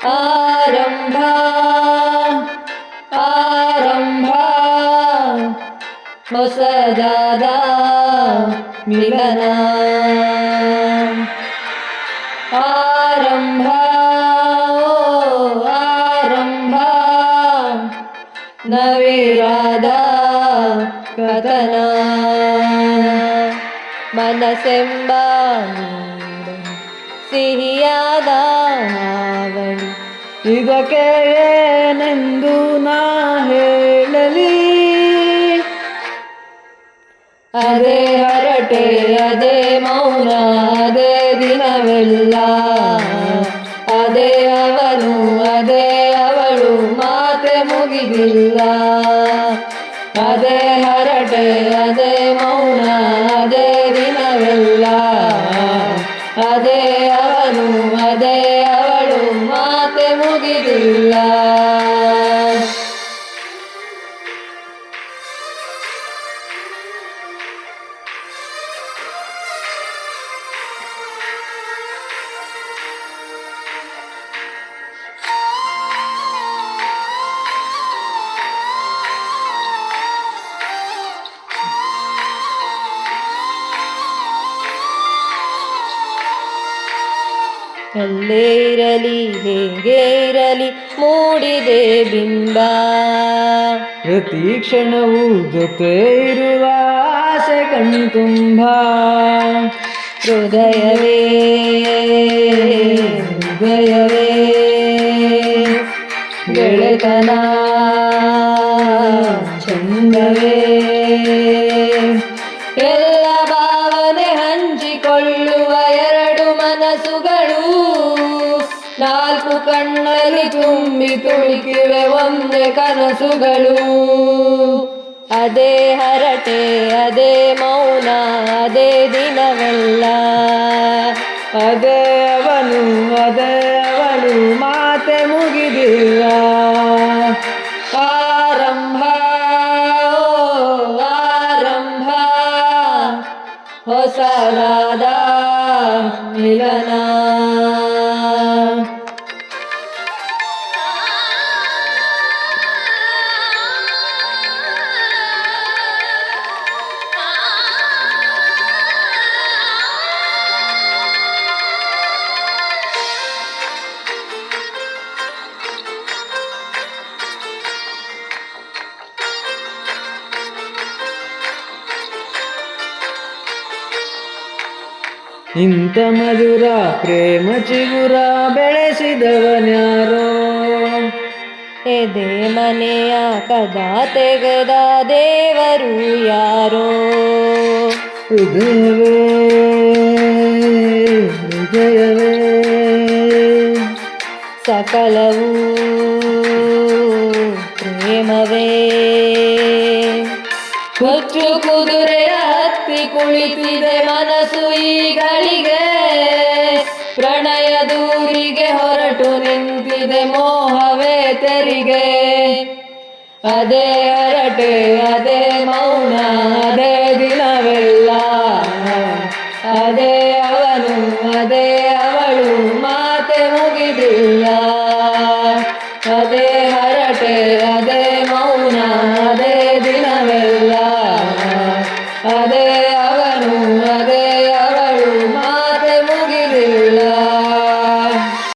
ಆರಂಭ ಆರಂಭ ಹೊಸದಾದ ಮಿಲನ ಆರಂಭ ಆರಂಭ ನವಿರಾದ ಕಥನ ಮನಸ್ಸೆಂಬ ಸಿಹಿಯಾದ ಹಾವಳಿ ಇದಕ್ಕೆ ಏನೆಂದು ನಾ ಹೇಳಲಿ ಅದೇ ಹರಟೆ ಅದೇ ಮೌನ ಅದೇ ದಿನವೆಲ್ಲ ಅದೇ ಅವನು ಅದೇ ಅವಳು ಮಾತೆ ಮುಗಿದಿಲ್ಲ ಅದೇ ಹರಟೆ ಅದೇ ಮೌನ ಅದೇ ದಿನವೆಲ್ಲ ಅದೇ ಅವನು ಅದೇ ಅವಳು ಮಾತೆ ಮುಗಿದಿಲ್ಲ ಎಲ್ಲೇ ಇರಲಿ ಹೇಗೆ ಇರಲಿ ಮೂಡಿದೆ ಬಿಂಬ ಪ್ರತಿ ಕ್ಷಣವೂ ಜೊತೆ ಇರುವ ಆಸೆ ಕಣ್ತುಂಬ ಹೃದಯವೇ ಹೃದಯವೇ ಗೆಳೆತನ ಚಂದವೇ ಎಲ್ಲ ಭಾವನೆ ಹಂಚಿಕೊಳ್ಳುವ ಎರಡು ಮನಸ್ಸುಗಳು ನಾಲ್ಕು ಕಣ್ಣಲ್ಲಿ ತುಂಬಿ ತುಳುಕಿವೆ ಒಂದೇ ಕನಸುಗಳು ಅದೇ ಹರಟೆ ಅದೇ ಮೌನ ಅದೇ ದಿನವೆಲ್ಲ ಅದೇ ಅವನು ಅದೇ ಅವಳು ಮಾತೆ ಮುಗಿದಿಲ್ಲ ಆರಂಭ ಆರಂಭ ಹೊಸದಾದ ಮಿಲನ ಇಂಥ ಮಧುರ ಪ್ರೇಮ ಚಿಗುರ ಬೆಳೆಸಿದವನ್ಯಾರೋ ಎದೆ ಮನೆಯ ಕದಾ ತೆಗೆದ ದೇವರು ಯಾರೋ ಹೃದಯವೇ ಹೃದಯವೇ ಸಕಲವೂ ಪ್ರೇಮವೇ ಹುಚ್ಚು ಕುದುರೆಯ ಹತ್ತಿ ಕುಳಿತಿದೆ ಮನಸ್ಸು ಈಗಳಿಗೆ ಪ್ರಣಯ ದೂರಿಗೆ ಹೊರಟು ನಿಂತಿದೆ ಮೋಹವೇ ತೆರಿಗೆ ಅದೇ ಹರಟೆ ಅದೇ ಮೌನ ಅದೇ